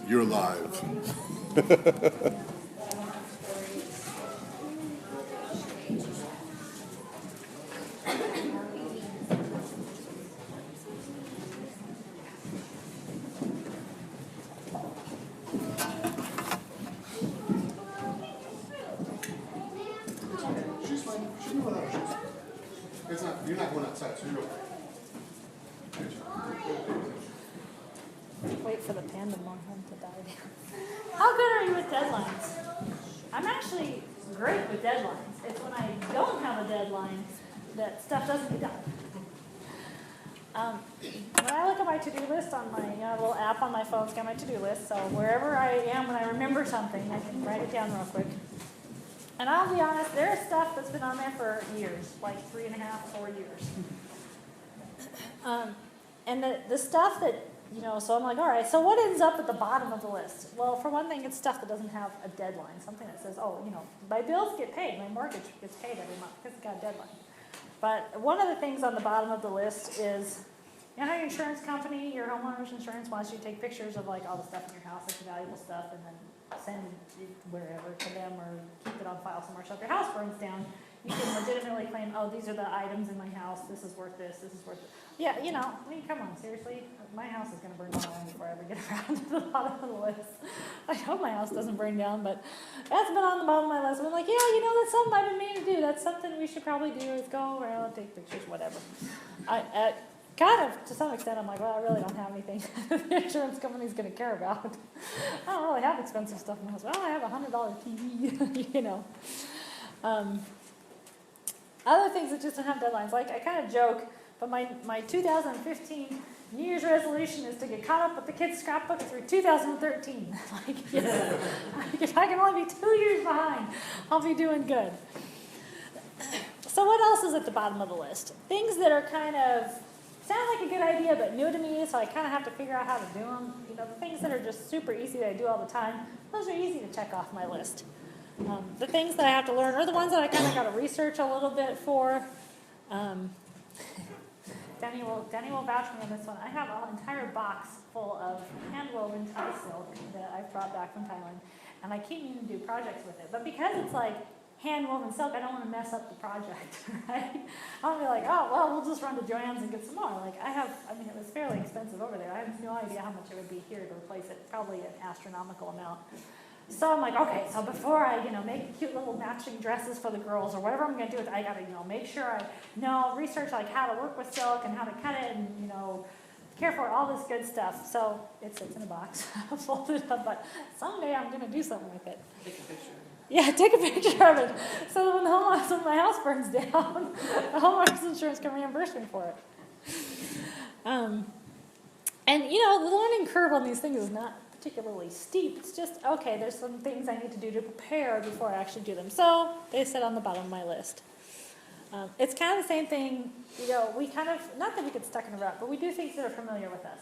You're live. She's fine. She's going without her shoes. It's not. You're not going outside, so you're okay. Wait for the panda moron to die down. How good are you with deadlines? I'm actually great with deadlines. It's when I don't have a deadline that stuff doesn't get done. When I look at my to-do list on my little app on my phone, it's got my to-do list. So wherever I am when I remember something, I can write it down real quick. And I'll be honest, there's stuff that's been on there for years, like 3.5, 4 years. And the stuff that, so I'm like, all right, so what ends up at the bottom of the list? Well, for one thing, it's stuff that doesn't have a deadline, something that says, my bills get paid, my mortgage gets paid every month because it's got a deadline. But one of the things on the bottom of the list is, how your insurance company, your homeowner's insurance wants you to take pictures of like all the stuff in your house, like the valuable stuff, and then send it wherever to them or keep it on file somewhere. So if your house burns down, you can legitimately claim, these are the items in my house, this is worth this is worth it. Yeah, come on, seriously, my house is going to burn down before I ever get around to the bottom of the list. I hope my house doesn't burn down, but that's been on the bottom of my list. I'm like, that's something I've been meaning to do. That's something we should probably do is go around, take pictures, whatever. Kind of, to some extent, I'm like, well, I really don't have anything the insurance company's going to care about. I don't really have expensive stuff in my house. Well, I have a $100 TV, Other things that just don't have deadlines, like I kind of joke, but my 2015 New Year's resolution is to get caught up with the kids' scrapbook through 2013. If I can only be 2 years behind, I'll be doing good. So what else is at the bottom of the list? Things that are kind of sound like a good idea, but new to me, so I kind of have to figure out how to do them. The things that are just super easy that I do all the time, those are easy to check off my list. The things that I have to learn are the ones that I kind of got to research a little bit for. Denny will vouch for me on this one. I have an entire box full of hand-woven Thai silk that I've brought back from Thailand, and I keep meaning to do projects with it. But because it's like hand-woven silk, I don't want to mess up the project, right? I want to be like, we'll just run to Joann's and get some more. It was fairly expensive over there. I have no idea how much it would be here to replace it, probably an astronomical amount. So I'm like, okay, so before I, make cute little matching dresses for the girls or whatever I'm going to do with it, I got to, make sure I know, research like how to work with silk and how to cut it and, care for all this good stuff. So it sits in a box, folded up, but someday I'm going to do something with it. Take a picture. Yeah, take a picture of it. So that when my house burns down, the homeowner's insurance can reimburse me for it. And, the learning curve on these things is not particularly steep. It's just, okay, there's some things I need to do to prepare before I actually do them. So they sit on the bottom of my list. It's kind of the same thing, we kind of, not that we get stuck in a rut, but we do things that are familiar with us.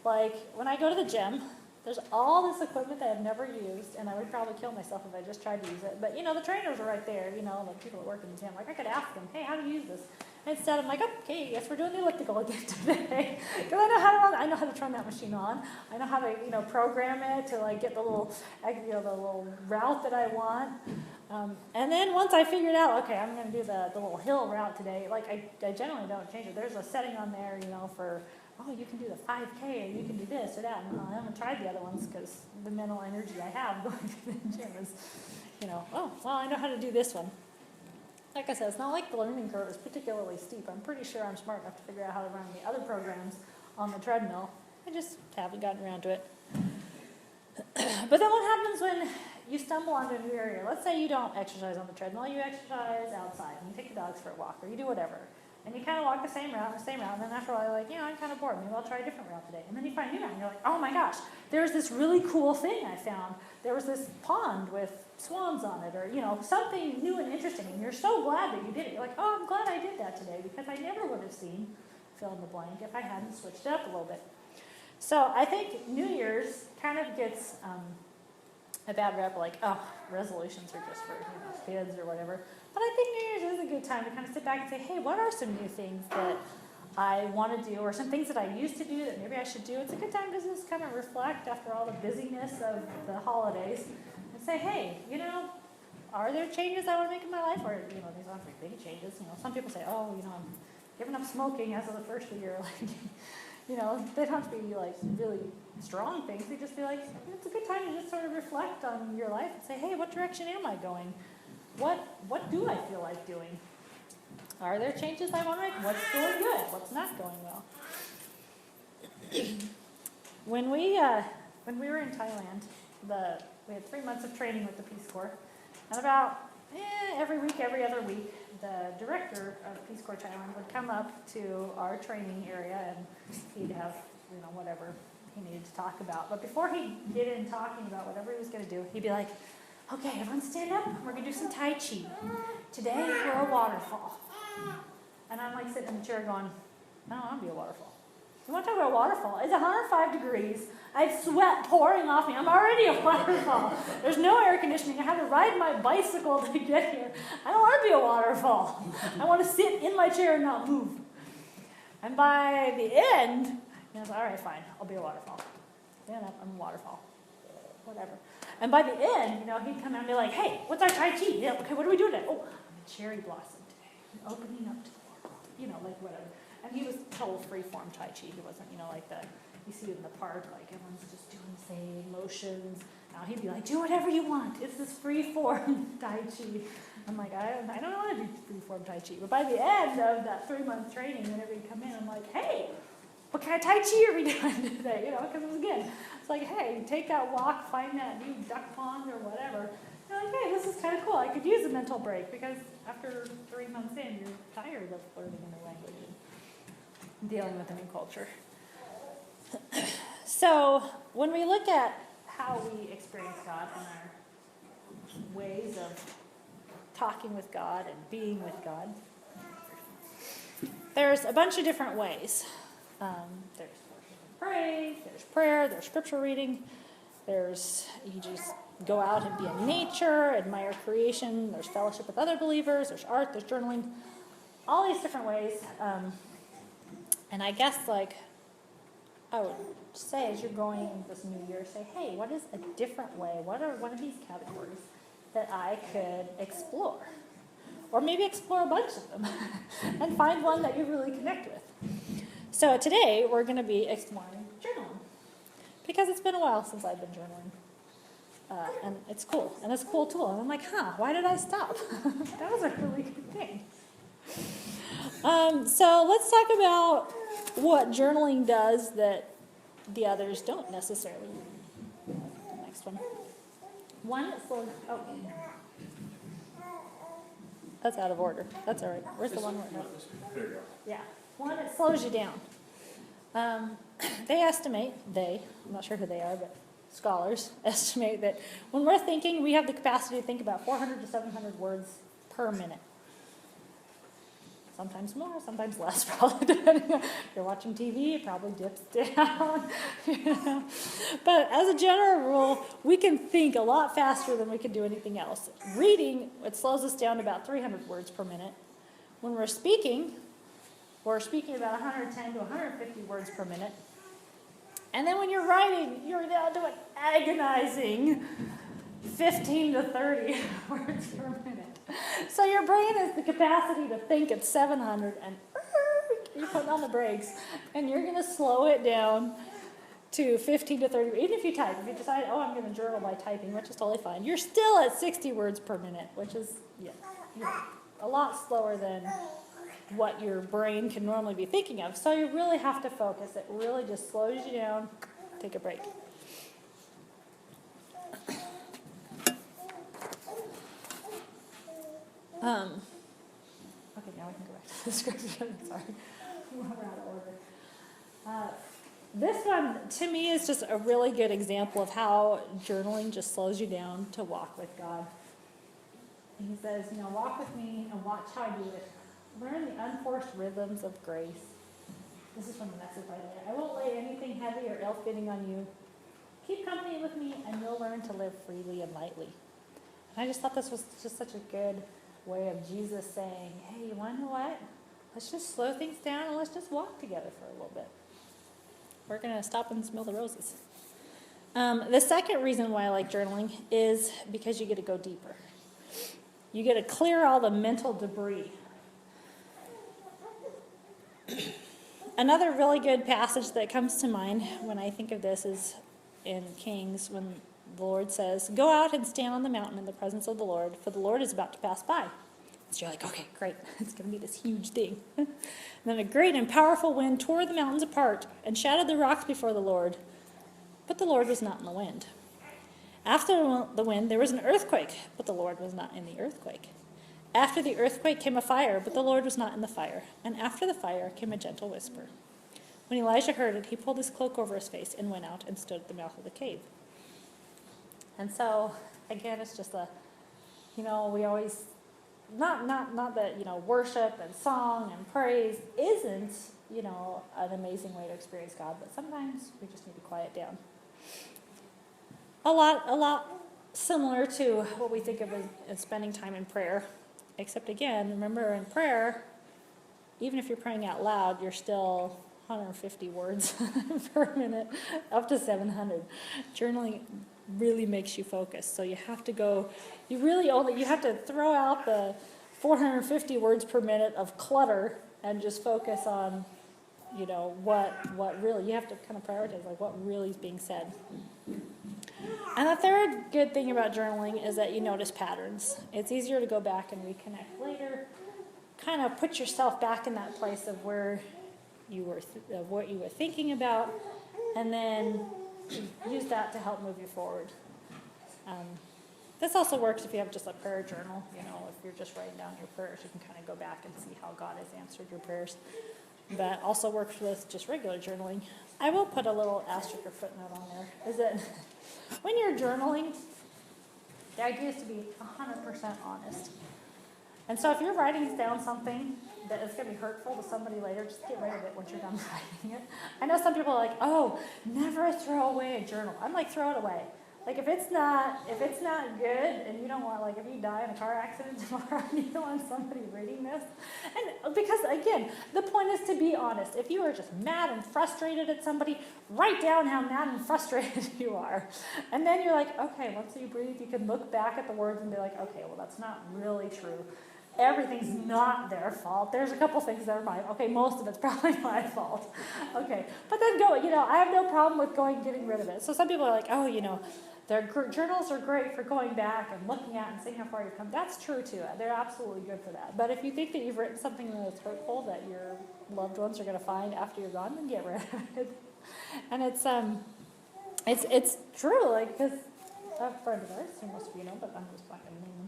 Like when I go to the gym, there's all this equipment that I've never used, and I would probably kill myself if I just tried to use it. But, the trainers are right there, the people that work in the gym. Like, I could ask them, hey, how do you use this? And instead, I'm like, okay, I guess we're doing the elliptical again today. Because I know how to turn that machine on. I know how to, program it to, get the little route that I want. And then once I figured out, okay, I'm going to do the little hill route today, I generally don't change it. There's a setting on there, for you can do the 5K or you can do this or that. And I haven't tried the other ones because the mental energy I have going to the gym is, I know how to do this one. Like I said, it's not like the learning curve is particularly steep. I'm pretty sure I'm smart enough to figure out how to run the other programs on the treadmill. I just haven't gotten around to it. But then what happens when you stumble onto a new area? Let's say you don't exercise on the treadmill, you exercise outside, and you take the dogs for a walk, or you do whatever. And you kind of walk the same route, and then after a while you're like, I'm kind of bored. Maybe I'll try a different route today. And then you find a new route, and you're like, oh my gosh, there's this really cool thing I found. There was this pond with swans on it, or, something new and interesting. And you're so glad that you did it. You're like, I'm glad I did that today, because I never would have seen fill in the blank if I hadn't switched it up a little bit. So I think New Year's kind of gets a bad rep, like, resolutions are just for kids or whatever. But I think New Year's is a good time to kind of sit back and say, hey, what are some new things that I want to do, or some things that I used to do that maybe I should do. It's a good time to just kind of reflect after all the busyness of the holidays and say, hey, are there changes I want to make in my life? Or, these aren't very big changes. Some people say, oh, I'm giving up smoking as of the first of the year. Like, they don't have to be like really strong things. They just be like, it's a good time to just sort of reflect on your life and say, hey, what direction am I going? What do I feel like doing? Are there changes I want to make? What's going good? What's not going well? When we were in Thailand, we had 3 months of training with the Peace Corps, and about every week, every other week, the director of Peace Corps Thailand would come up to our training area, and he'd have whatever he needed to talk about. But before he'd get in talking about whatever he was going to do, he'd be like, okay, everyone stand up. We're going to do some Tai Chi. Today, we're a waterfall. And I'm like sitting in the chair going, no, I don't want to be a waterfall. You want to talk about a waterfall? It's 105 degrees. I have sweat pouring off me. I'm already a waterfall. There's no air conditioning. I had to ride my bicycle to get here. I don't want to be a waterfall. I want to sit in my chair and not move. And by the end, I was like, all right, fine. I'll be a waterfall. Stand up. I'm a waterfall. Whatever. And by the end, he'd come out and be like, hey, what's our Tai Chi? Yeah, okay, what are we doing today? Oh, I'm a cherry blossom today. I'm opening up to the world. Like whatever. And he was total free-form Tai Chi. He wasn't, like the, you see in the park, like everyone's just doing the same motions. Now he'd be like, do whatever you want. It's this free-form Tai Chi. I'm like, I don't want to do free-form Tai Chi. But by the end of that 3-month training, whenever he'd come in, I'm like, hey, what kind of Tai Chi are we doing today? Because it was good. It's like, hey, take that walk, find that new duck pond or whatever. You're like, hey, this is kind of cool. I could use a mental break because after 3 months in, you're tired of learning a new language and dealing with a new culture. So when we look at how we experience God and our ways of talking with God and being with God, there's a bunch of different ways. There's praise, there's prayer, there's scripture reading, you just go out and be in nature, admire creation, there's fellowship with other believers, there's art, there's journaling, all these different ways. And I guess I would say as you're going this new year, say, hey, what is a different way? What are one of these categories that I could explore? Or maybe explore a bunch of them and find one that you really connect with. So today we're going to be exploring journaling because it's been a while since I've been journaling. And it's cool. And it's a cool tool. And I'm like, why did I stop? That was a really good thing. So let's talk about what journaling does that the others don't necessarily. Next one. One, that's out of order. That's all right. Where's the one? There you go. Yeah. One, it slows you down. They estimate, I'm not sure who they are, but scholars estimate that when we're thinking, we have the capacity to think about 400 to 700 words per minute. Sometimes more, sometimes less, probably depending on if you're watching TV, it probably dips down. But as a general rule, we can think a lot faster than we can do anything else. Reading, it slows us down to about 300 words per minute. When we're speaking about 110 to 150 words per minute. And then when you're writing, you're down to an agonizing 15 to 30 words per minute. So your brain has the capacity to think at 700 and you're putting on the brakes and you're going to slow it down to 15 to 30. Even if you type, if you decide, I'm going to journal by typing, which is totally fine, you're still at 60 words per minute, which is a lot slower than what your brain can normally be thinking of. So you really have to focus. It really just slows you down. Take a break. Okay, now we can go back to the description. Sorry. We're out of order. This one, to me, is just a really good example of how journaling just slows you down to walk with God. And he says, walk with me and watch how I do it. Learn the unforced rhythms of grace. This is from the Message, by the way. I won't lay anything heavy or ill-fitting on you. Keep company with me, and you'll learn to live freely and lightly. And I just thought this was just such a good way of Jesus saying, hey, you want to know what? let's just slow things down and let's just walk together for a little bit. We're going to stop and smell the roses. The second reason why I like journaling is because you get to go deeper. You get to clear all the mental debris. Another really good passage that comes to mind when I think of this is in Kings, when the Lord says, "Go out and stand on the mountain in the presence of the Lord, for the Lord is about to pass by." So you're like, okay, great. It's going to be this huge thing. And then a great and powerful wind tore the mountains apart and shattered the rocks before the Lord. But the Lord was not in the wind. After the wind, there was an earthquake, but the Lord was not in the earthquake. After the earthquake came a fire, but the Lord was not in the fire. And after the fire came a gentle whisper. When Elijah heard it, he pulled his cloak over his face and went out and stood at the mouth of the cave. And so, again, it's just we always... Not that, worship and song and praise isn't, an amazing way to experience God, but sometimes we just need to quiet down. A lot similar to what we think of as spending time in prayer, except again, remember in prayer, even if you're praying out loud, you're still 150 words per minute, up to 700. Journaling really makes you focus. So you have to you have to throw out the 450 words per minute of clutter and just focus on, what really, you have to kind of prioritize, like what really is being said. And the third good thing about journaling is that you notice patterns. It's easier to go back and reconnect later, kind of put yourself back in that place of where you were, of what you were thinking about, and then use that to help move you forward. This also works if you have just a prayer journal. If you're just writing down your prayers, you can kind of go back and see how God has answered your prayers. But also works with just regular journaling. I will put a little asterisk or footnote on there. Is that when you're journaling, the idea is to be 100% honest. And so if you're writing down something that is going to be hurtful to somebody later, just get rid of it once you're done writing it. I know some people are like, oh, never throw away a journal. I'm like, throw it away. Like if it's not good and you don't want, like if you die in a car accident tomorrow and you don't want somebody reading this. And because again, the point is to be honest. If you are just mad and frustrated at somebody, write down how mad and frustrated you are. And then you're like, okay, once you breathe, you can look back at the words and be like, okay, well that's not really true. Everything's not their fault. There's a couple things that are mine. Okay, most of it's probably my fault. Okay, but then I have no problem with getting rid of it. So some people are like, oh, their journals are great for going back and looking at and seeing how far you've come. That's true too. They're absolutely good for that. But if you think that you've written something that's hurtful that your loved ones are going to find after you're gone, then get rid of it. And it's true, like, because a friend of ours, who most of you know, but I'm just not going to name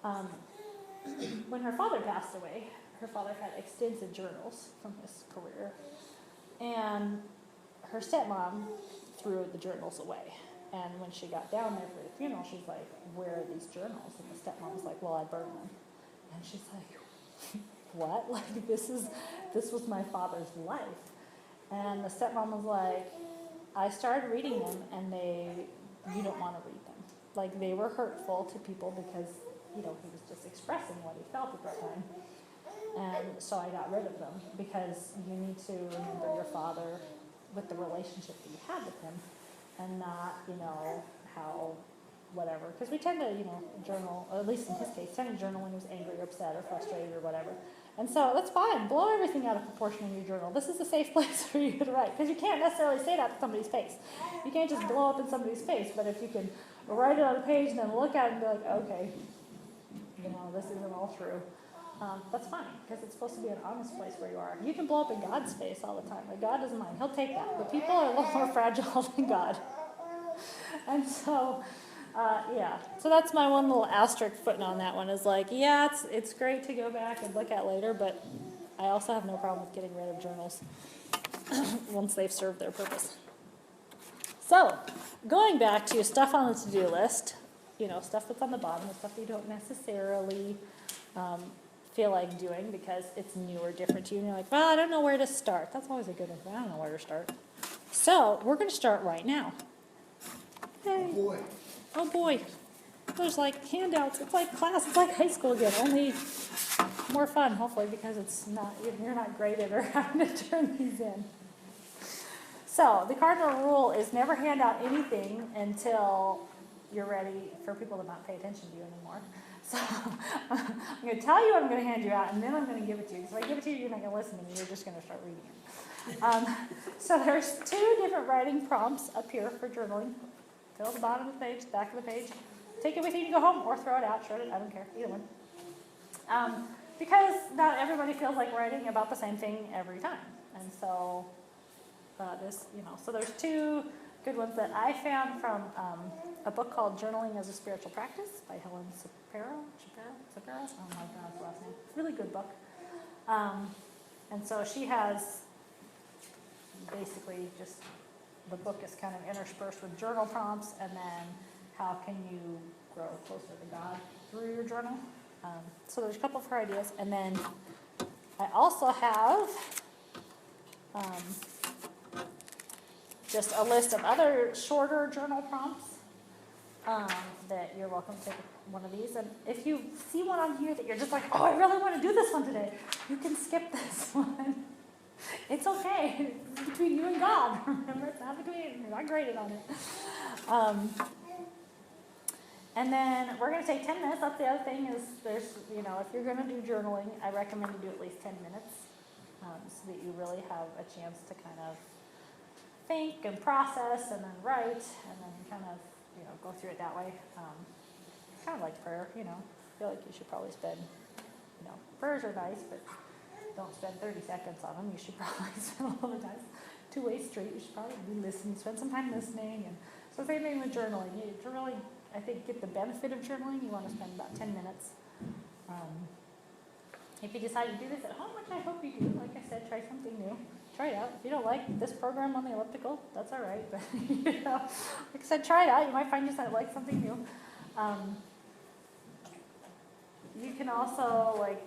them. When her father passed away, her father had extensive journals from his career, and her stepmom threw the journals away. And when she got down there for the funeral, she's like, where are these journals? And the stepmom was like, well, I burned them. And she's like, what? Like, this was my father's life. And the stepmom was like, I started reading them, and you don't want to read them. Like, they were hurtful to people because, he was just expressing what he felt at the time. And so I got rid of them because you need to remember your father with the relationship that you had with him. And not, how, whatever. Because we tend to, journal, or at least in his case, tend to journal when he was angry or upset or frustrated or whatever. And so that's fine. Blow everything out of proportion in your journal. This is a safe place for you to write. Because you can't necessarily say that to somebody's face. You can't just blow up in somebody's face. But if you can write it on a page and then look at it and be like, okay, this isn't all true. That's fine, because it's supposed to be an honest place where you are. You can blow up in God's face all the time. Like, God doesn't mind. He'll take that. But people are a little more fragile than God. And so, So that's my one little asterisk footnote on that one is like, yeah, it's great to go back and look at later, but I also have no problem with getting rid of journals once they've served their purpose. So, going back to stuff on the to-do list, stuff that's on the bottom, the stuff that you don't necessarily feel like doing because it's new or different to you, and you're like, well, I don't know where to start. That's always a good one. I don't know where to start. So we're going to start right now. Hey. Boy. Oh boy. there's like handouts. It's like class. It's like high school again, only more fun, hopefully, because it's not, you're not graded or having to turn these in. So the cardinal rule is never hand out anything until you're ready for people to not pay attention to you anymore. So I'm going to tell you what I'm going to hand you out, and then I'm going to give it to you. Because if I give it to you, you're not going to listen to me. You're just going to start reading it. So there's 2 different writing prompts up here for journaling. Fill the bottom of the page, back of the page. Take it with you to go home, or throw it out, shred it. I don't care. Either one. Because not everybody feels like writing about the same thing every time. And so so there's 2 good ones that I found from a book called Journaling as a Spiritual Practice by Helen Shapiro. I don't know how to pronounce the last name. Really good book. And so she has basically just, the book is kind of interspersed with journal prompts, and then how can you grow closer to God through your journal. So there's a couple of her ideas. And then I also have just a list of other shorter journal prompts that you're welcome to take one of these. And if you see one on here that you're just like, oh, I really want to do this one today, you can skip this one. It's okay. It's between you and God. Remember, it's not between, you're not graded on it. And then we're going to take 10 minutes. That's the other thing is if you're going to do journaling, I recommend you do at least 10 minutes so that you really have a chance to kind of think and process and then write and then kind of, go through it that way. Kind of like prayer, I feel like you should probably spend, prayers are nice, but don't spend 30 seconds on them. You should probably spend a little bit of time. 2-way street, you should probably be listening, spend some time listening. And so same thing with journaling. To really, I think, get the benefit of journaling, you want to spend about 10 minutes. If you decide to do this at home, which I hope you do, like I said, try something new. Try it out. If you don't like this program on the elliptical, that's all right. But like I said, try it out. You might find you like something new. You can also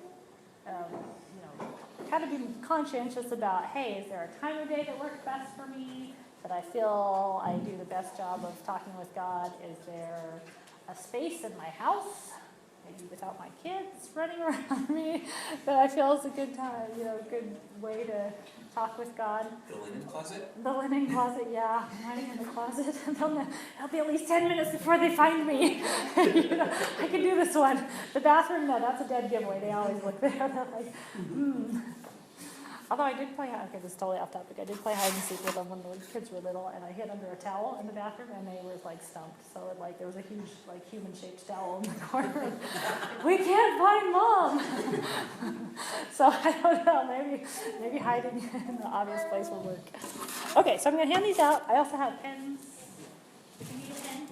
kind of be conscientious about, hey, is there a time of day that works best for me? That I feel I do the best job of talking with God? Is there a space in my house, maybe without my kids running around me, that I feel is a good time, a good way to talk with God? The linen closet? The linen closet, yeah. I'm hiding in the closet. It'll be at least 10 minutes before they find me. I can do this one. The bathroom, no, that's a dead giveaway. They always look there. They're like, Although I did play, okay, this is totally off topic. I did play hide and seek with them when the kids were little, and I hid under a towel in the bathroom, and they were stumped. So there was a huge human-shaped towel in the corner. We can't find Mom. So I don't know. Maybe hiding in the obvious place will work. Okay, so I'm going to hand these out. I also have pens. If you need a pen.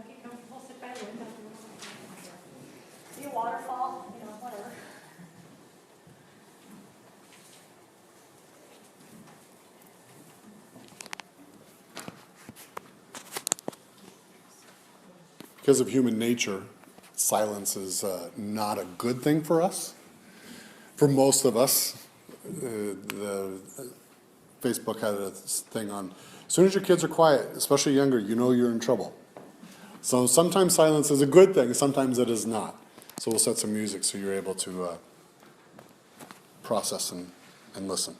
Get comfortable, sit by the window. See a waterfall, whatever. Because of human nature, silence is not a good thing for us. For most of us, the Facebook had a thing on, as soon as your kids are quiet, especially younger, you're in trouble. So sometimes silence is a good thing, sometimes it is not. So we'll set some music so you're able to process and listen.